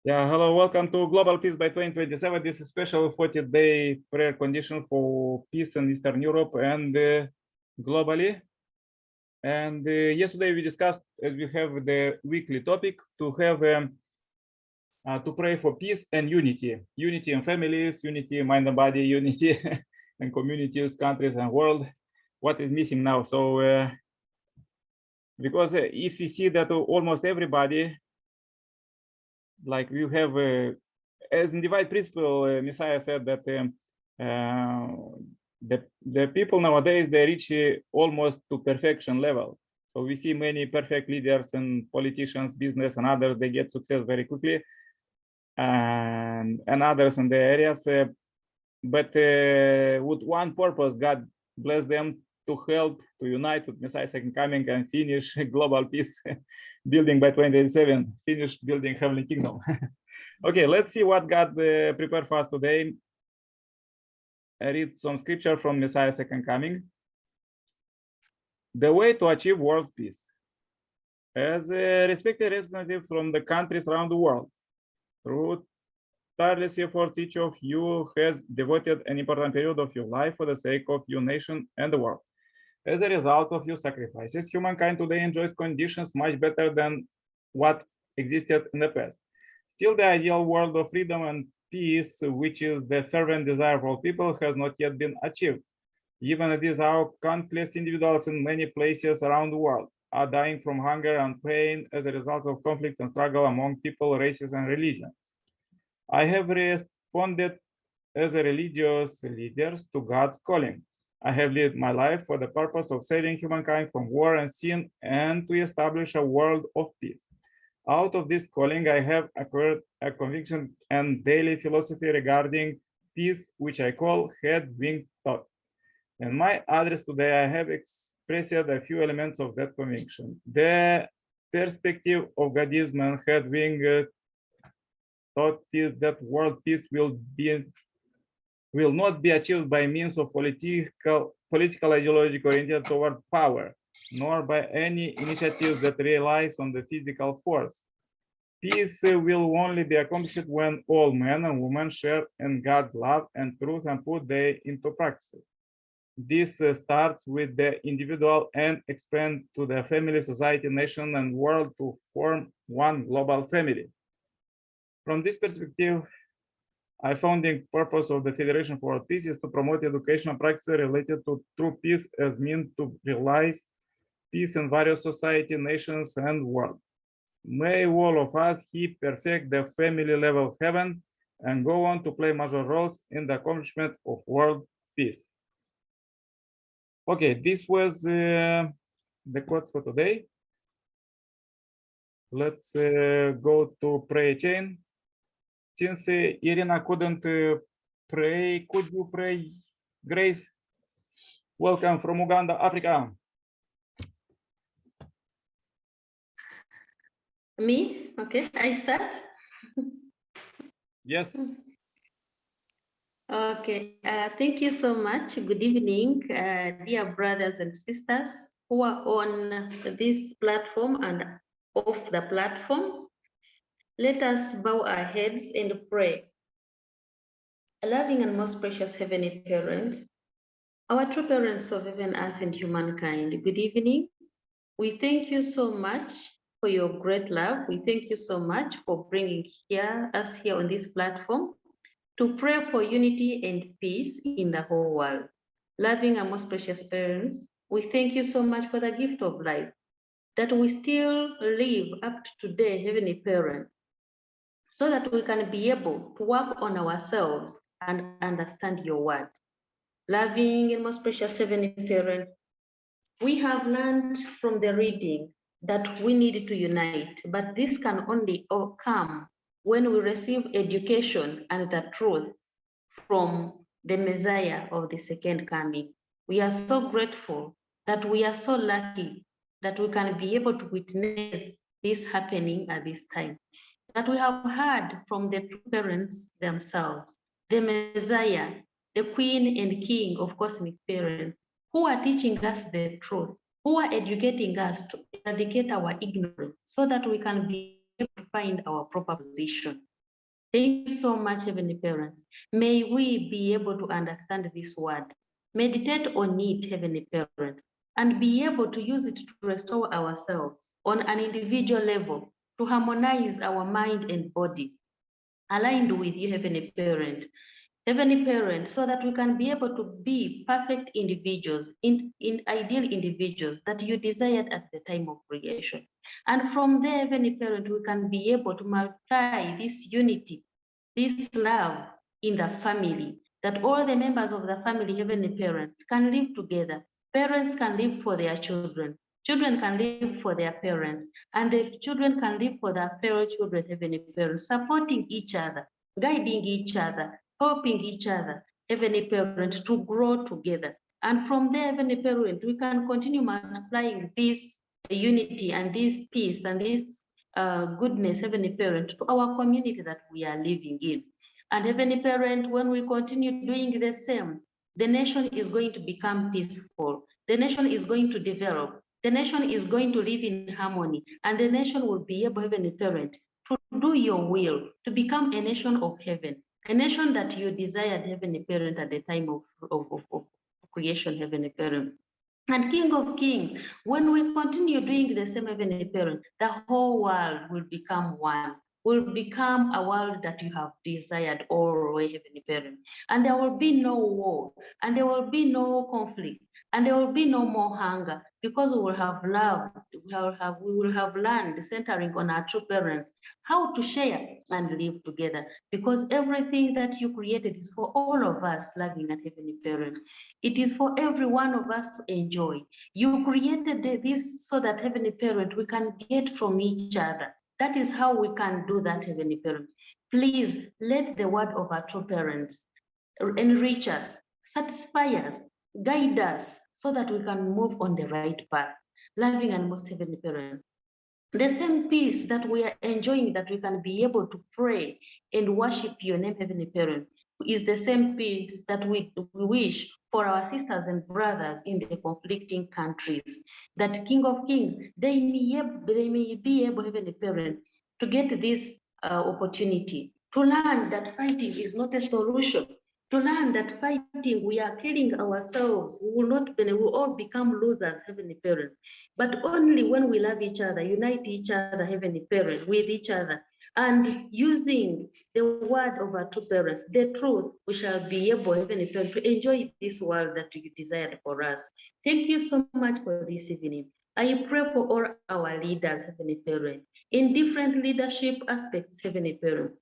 Yeah, hello, welcome to Global Peace by 2027. This is special 40-day prayer condition for peace in Eastern Europe and globally. And yesterday we discussed, as we have the weekly topic, to have to pray for peace and unity in families, unity in mind and body, unity in communities, countries, and world. What is missing now? So, because if we see that almost everybody, like we have, as in divide principle, Messiah said that the people nowadays, they reach almost to perfection level. So we see many perfect leaders and politicians, business and others, they get success very quickly, and others in the areas, but with one purpose, God bless them to help, to unite with Messiah second coming and finish global peace building by 2027, finish building heavenly kingdom. Okay, let's see what God prepared for us today. I read some scripture from Messiah second coming. The way to achieve world peace. As a respected representative from the countries around the world, through tireless efforts, each of you has devoted an important period of your life for the sake of your nation and the world. As a result of your sacrifices, humankind today enjoys conditions much better than what existed in the past. Still, the ideal world of freedom and peace, which is the fervent desire of all people, has not yet been achieved. Even at this hour, countless individuals in many places around the world are dying from hunger and pain as a result of conflicts and struggle among people, races, and religions. I have responded as a religious leader to God's calling. I have lived my life for the purpose of saving humankind from war and sin and to establish a world of peace. Out of this calling, I have acquired a conviction and daily philosophy regarding peace, which I call head-wing thought. In my address today, I have expressed a few elements of that conviction. The perspective of Godism and head-wing thought is that world peace will not be achieved by means of political ideology oriented toward power, nor by any initiative that relies on the physical force. Peace will only be accomplished when all men and women share in God's love and truth and put them into practice. This starts with the individual and expands to the family, society, nation, and world to form one global family. From this perspective, I found the purpose of the Federation for Peace is to promote educational practices related to true peace as means to realize peace in various society, nations, and world. May all of us here perfect the family level heaven and go on to play major roles in the accomplishment of world peace. Okay, this was the quote for today. Let's go to prayer chain. Since Irina couldn't pray, could you pray, Grace? Welcome from Uganda, Africa. Me? Okay, I start. Yes. Okay, thank you so much. Good evening, dear brothers and sisters who are on this platform and off the platform. Let us bow our heads and pray. A loving and most precious Heavenly Parent, our true parents of heaven, earth, and humankind, good evening. We thank you so much for your great love. We thank you so much for bringing us here on this platform to pray for unity and peace in the whole world. Loving and most precious parents, we thank you so much for the gift of life, that we still live up to today, Heavenly Parent, so that we can be able to work on ourselves and understand your word. Loving and most precious Heavenly Parent, we have learned from the reading that we need to unite, but this can only come when we receive education and the truth from the Messiah of the second coming. We are so grateful that we are so lucky that we can be able to witness this happening at this time, that we have heard from the true parents themselves, the Messiah, the Queen and King of cosmic parents, who are teaching us the truth, who are educating us to eradicate our ignorance so that we can be able to find our proper position. Thank you so much, Heavenly Parents. May we be able to understand this word, meditate on it, Heavenly Parent, and be able to use it to restore ourselves on an individual level, to harmonize our mind and body, aligned with you, Heavenly Parent. Heavenly Parent, so that we can be able to be perfect individuals, in ideal individuals that you desired at the time of creation. And from there, Heavenly Parent, we can be able to multiply this unity, this love in the family, that all the members of the family, Heavenly Parents, can live together. Parents can live for their children. Children can live for their parents, and the children can live for their fellow children, Heavenly Parents, supporting each other, guiding each other, helping each other, Heavenly Parent, to grow together. And from there, Heavenly Parent, we can continue multiplying this unity and this peace and this goodness, Heavenly Parent, to our community that we are living in. And Heavenly Parent, when we continue doing the same, the nation is going to become peaceful. The nation is going to develop. The nation is going to live in harmony. And the nation will be able, Heavenly Parent, to do your will, to become a nation of heaven, a nation that you desired, Heavenly Parent, at the time of creation, Heavenly Parent. And King of Kings, when we continue doing the same, Heavenly Parent, the whole world will become one, will become a world that you have desired all the way, Heavenly Parent. And there will be no war, and there will be no conflict, and there will be no more hunger, because we will have love, we will have learned, centering on our true parents, how to share and live together, because everything that you created is for all of us, loving and Heavenly Parent. It is for every one of us to enjoy. You created this so that, Heavenly Parent, we can get from each other. That is how we can do that, Heavenly Parent. Please let the word of our true parents enrich us, satisfy us, guide us, so that we can move on the right path. Loving and most Heavenly Parent, the same peace that we are enjoying, that we can be able to pray and worship your name, Heavenly Parent, is the same peace that we wish for our sisters and brothers in the conflicting countries. That King of Kings, they may be able, Heavenly Parent, to get this opportunity, to learn that fighting is not a solution, to learn that fighting, we are killing ourselves, we will all become losers, Heavenly Parent. But only when we love each other, unite each other, Heavenly Parent, with each other, and using the word of our two parents, the truth, we shall be able, Heavenly Parent, to enjoy this world that you desired for us. Thank you so much for this evening. I pray for all our leaders, Heavenly Parent, in different leadership aspects, Heavenly Parent,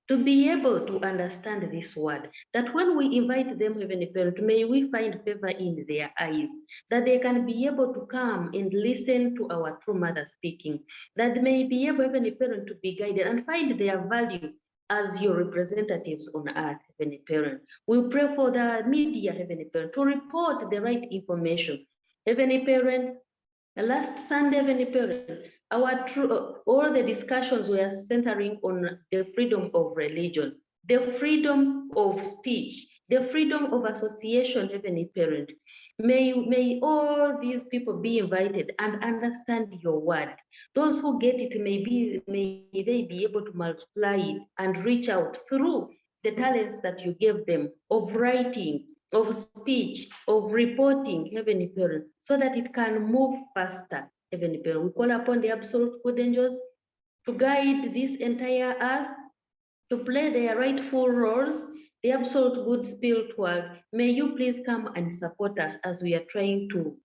to be able to understand this word, that when we invite them, Heavenly Parent, may we find favor in their eyes, that they can be able to come and listen to our true mother speaking, that they may be able, Heavenly Parent, to be guided and find their value as your representatives on earth, Heavenly Parent. We pray for the media, Heavenly Parent, to report the right information. Heavenly Parent, last Sunday, Heavenly Parent, all the discussions were centering on the freedom of religion, the freedom of speech, the freedom of association, Heavenly Parent. May all these people be invited and understand your word. Those who get it, may they be able to multiply it and reach out through the talents that you gave them of writing, of speech, of reporting, Heavenly Parent, so that it can move faster, Heavenly Parent. We call upon the absolute good angels to guide this entire earth, to play their rightful roles, the absolute good spiritual. May you please come and support us as we are trying to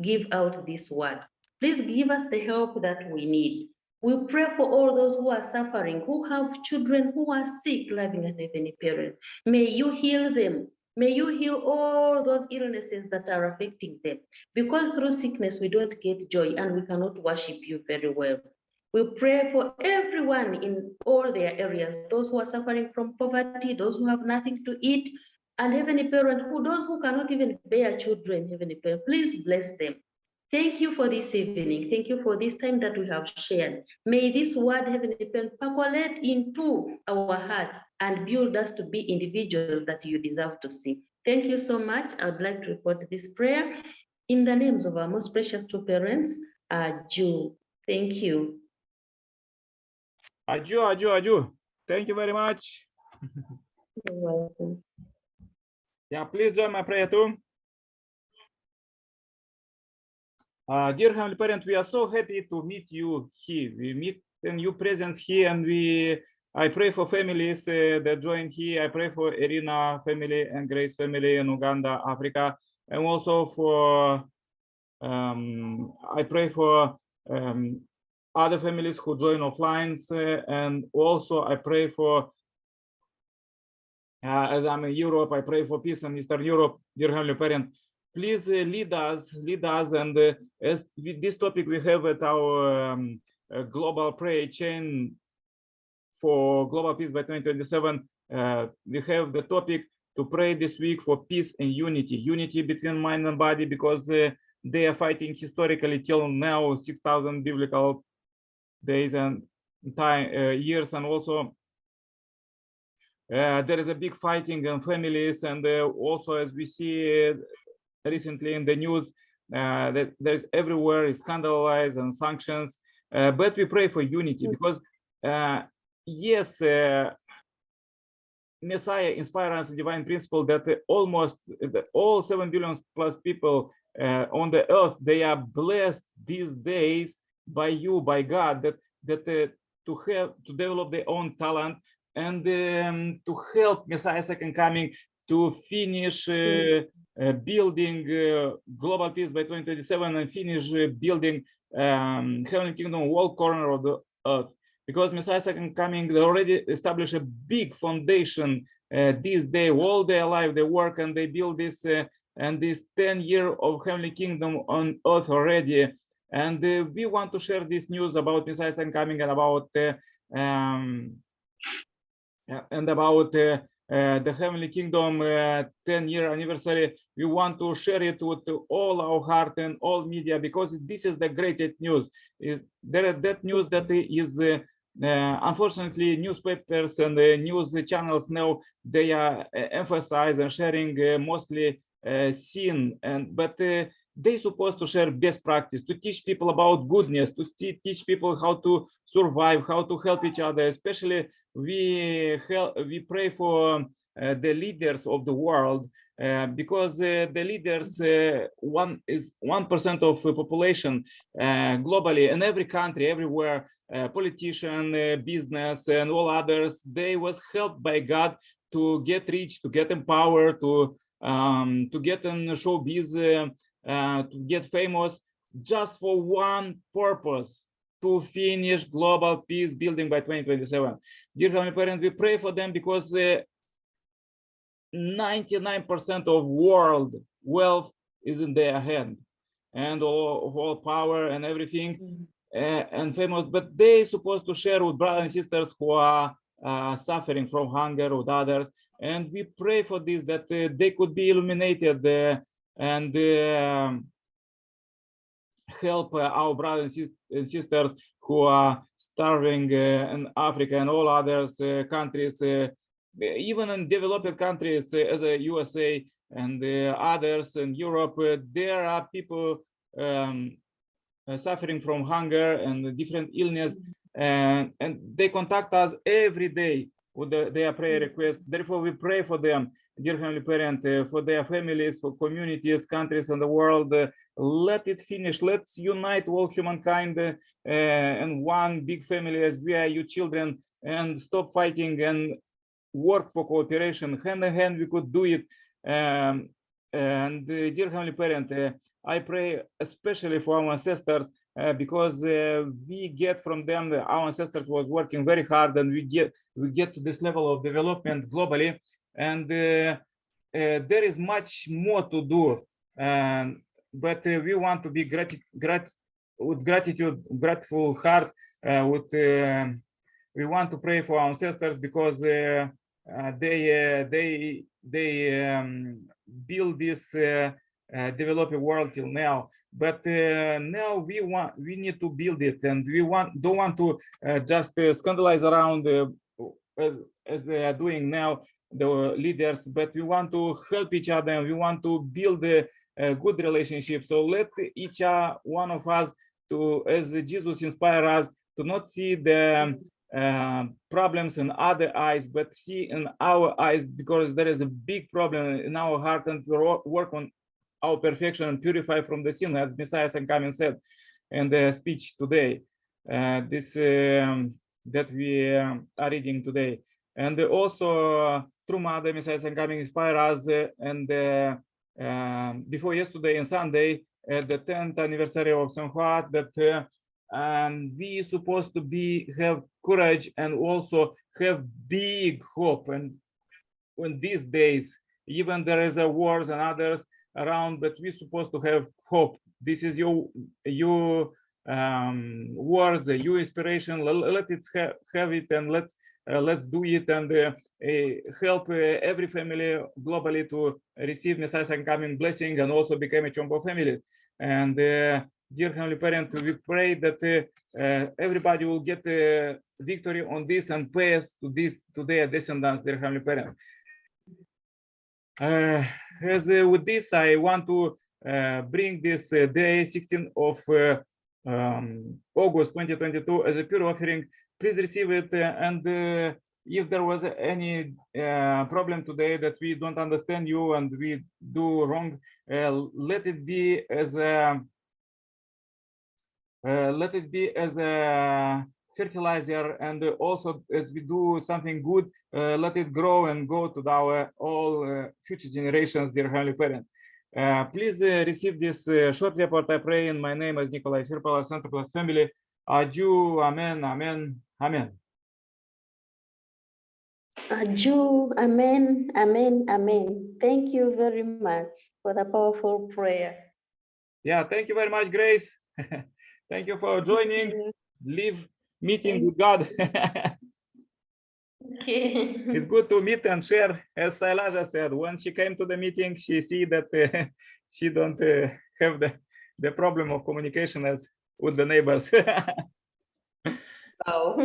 give out this word. Please give us the help that we need. We pray for all those who are suffering, who have children who are sick, loving and Heavenly Parent. May you heal them. May you heal all those illnesses that are affecting them. Because through sickness, we don't get joy and we cannot worship you very well. We pray for everyone in all their areas, those who are suffering from poverty, those who have nothing to eat, and Heavenly Parent, those who cannot even bear children, Heavenly Parent, please bless them. Thank you for this evening. Thank you for this time that we have shared. May this word, Heavenly Parent, percolate into our hearts and build us to be individuals that you deserve to see. Thank you so much. I would like to report this prayer in the names of our most precious two parents, Jew. Thank you. Aju, Aju, Aju. Thank you very much. You're welcome. Yeah, please join my prayer too. Dear Heavenly Parent, we are so happy to meet you here. We meet and you presence here, and I pray for families that join here. I pray for Irina family and Grace family in Uganda, Africa, and also for I pray for other families who join offline, and also I pray for as I'm in Europe, I pray for peace in Eastern Europe. Dear Heavenly Parent, please lead us, and as with this topic we have at our global prayer chain for global peace by 2027. We have the topic to pray this week for peace and unity between mind and body, because they are fighting historically till now 6,000 biblical days and years, and also there is a big fighting in families, and also as we see recently in the news, that there's everywhere is scandalized and sanctions, but we pray for unity, because yes, Messiah inspired us a divine principle that almost all 7 billion plus people on the earth, they are blessed these days by you, by God, that to develop their own talent, and to help Messiah second coming to finish building global peace by 2027, and finish building heavenly kingdom all corner of the earth, because Messiah second coming, they already established a big foundation this day. All their life they work and they build this and this 10 years of heavenly kingdom on earth already, and we want to share this news about Messiah second coming, and about the heavenly kingdom 10-year anniversary. We want to share it with all our heart and all media, because this is the greatest news. That news that is unfortunately newspapers and news channels now, they are emphasizing and sharing mostly sin, but they supposed to share best practice, to teach people about goodness, to teach people how to survive, how to help each other. Especially we pray for the leaders of the world, because the leaders 1% of the population globally, in every country, everywhere, politician, business, and all others, they was helped by God to get rich, to get empowered, to get in showbiz, to get famous, just for one purpose: to finish global peace building by 2027. Dear Heavenly Parent, we pray for them, because 99% of world wealth is in their hand, and all power and everything, and famous, but they supposed to share with brothers and sisters who are suffering from hunger, with others. And we pray for this, that they could be illuminated and help our brothers and sisters who are starving in Africa and all others countries, even in developed countries as a USA and others in Europe. There are people suffering from hunger and different illness, and they contact us every day with their prayer requests. Therefore, we pray for them, dear Heavenly Parent, for their families, for communities, countries, and the world. Let it finish. Let's unite all humankind in one big family, as we are your children, and stop fighting and work for cooperation. Hand in hand, we could do it. And dear Heavenly Parent, I pray especially for our ancestors, because we get from them, our ancestors was working very hard, and we get to this level of development globally, and there is much more to do, but we want to be with grateful heart. We want to pray for our ancestors, because they build this developing world till now, but now we need to build it, and we don't want to just scandalize around as they are doing now, the leaders, but we want to help each other, and we want to build a good relationship. So let each one of us, to, as Jesus inspired us, to not see the problems in other eyes, but see in our eyes, because there is a big problem in our heart, and work on our perfection and purify from the sin, as Messiah Sankamian said in the speech today. That we are reading today. And also through Mother, Messiah Sankamian inspire us, and before yesterday and Sunday, at the 10th anniversary of Songhua, that we supposed to have courage and also have big hope. And in these days, even there is a wars and others around, but we're supposed to have hope. This is your words, your inspiration. Let it have it, and let's do it, and help every family globally to receive Messiah's incoming blessing and also become a Chombo family. And dear Heavenly Parent, we pray that everybody will get victory on this and pass to their descendants, dear Heavenly Parent. With this, I want to bring this day 16th of August 2022 as a pure offering. Please receive it, and if there was any problem today that we don't understand you and we do wrong, let it be as a fertilizer, and also as we do something good, let it grow and go to our all future generations, dear Heavenly Parent. Please receive this short report, I pray, in my name as Nikolai Sirpala, Santa Claus family. Adieu, amen, amen, amen. Adieu, amen, amen, amen. Thank you very much for the powerful prayer. Yeah, thank you very much, Grace. Thank you for joining. Live meeting with God. Okay. It's good to meet and share. As Sailaja said, when she came to the meeting, she see that she don't have the problem of communication as with the neighbors. Wow.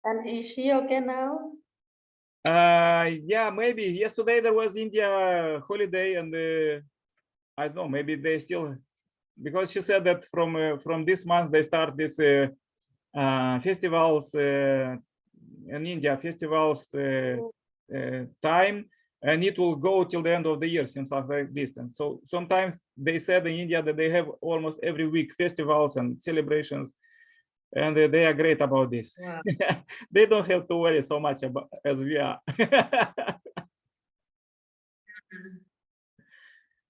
And is she okay now? Yeah, maybe. Yesterday there was India holiday, and I don't know, maybe they still, because she said that from this month they start this festivals in India, festivals time, and it will go till the end of the year, seems like this. And so sometimes they said in India that they have almost every week festivals and celebrations, and they are great about this. Wow. They don't have to worry so much about as we are.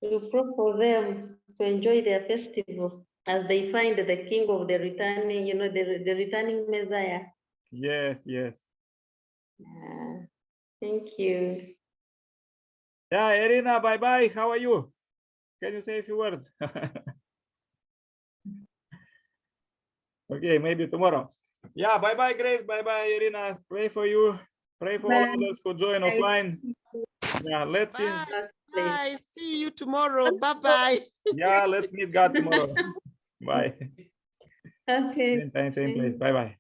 We pray for them to enjoy their festival as they find the king of the returning, the returning Messiah. Yes, yes. Thank you. Yeah, Irina, bye-bye. How are you? Can you say a few words? Okay, maybe tomorrow. Yeah, bye-bye, Grace. Bye-bye, Irina. Pray for you. Pray for all others who join offline. Yeah, let's see. Bye. See you tomorrow. Bye-bye. Yeah, let's meet God tomorrow. Bye. Okay. Same time, same place. Bye-bye.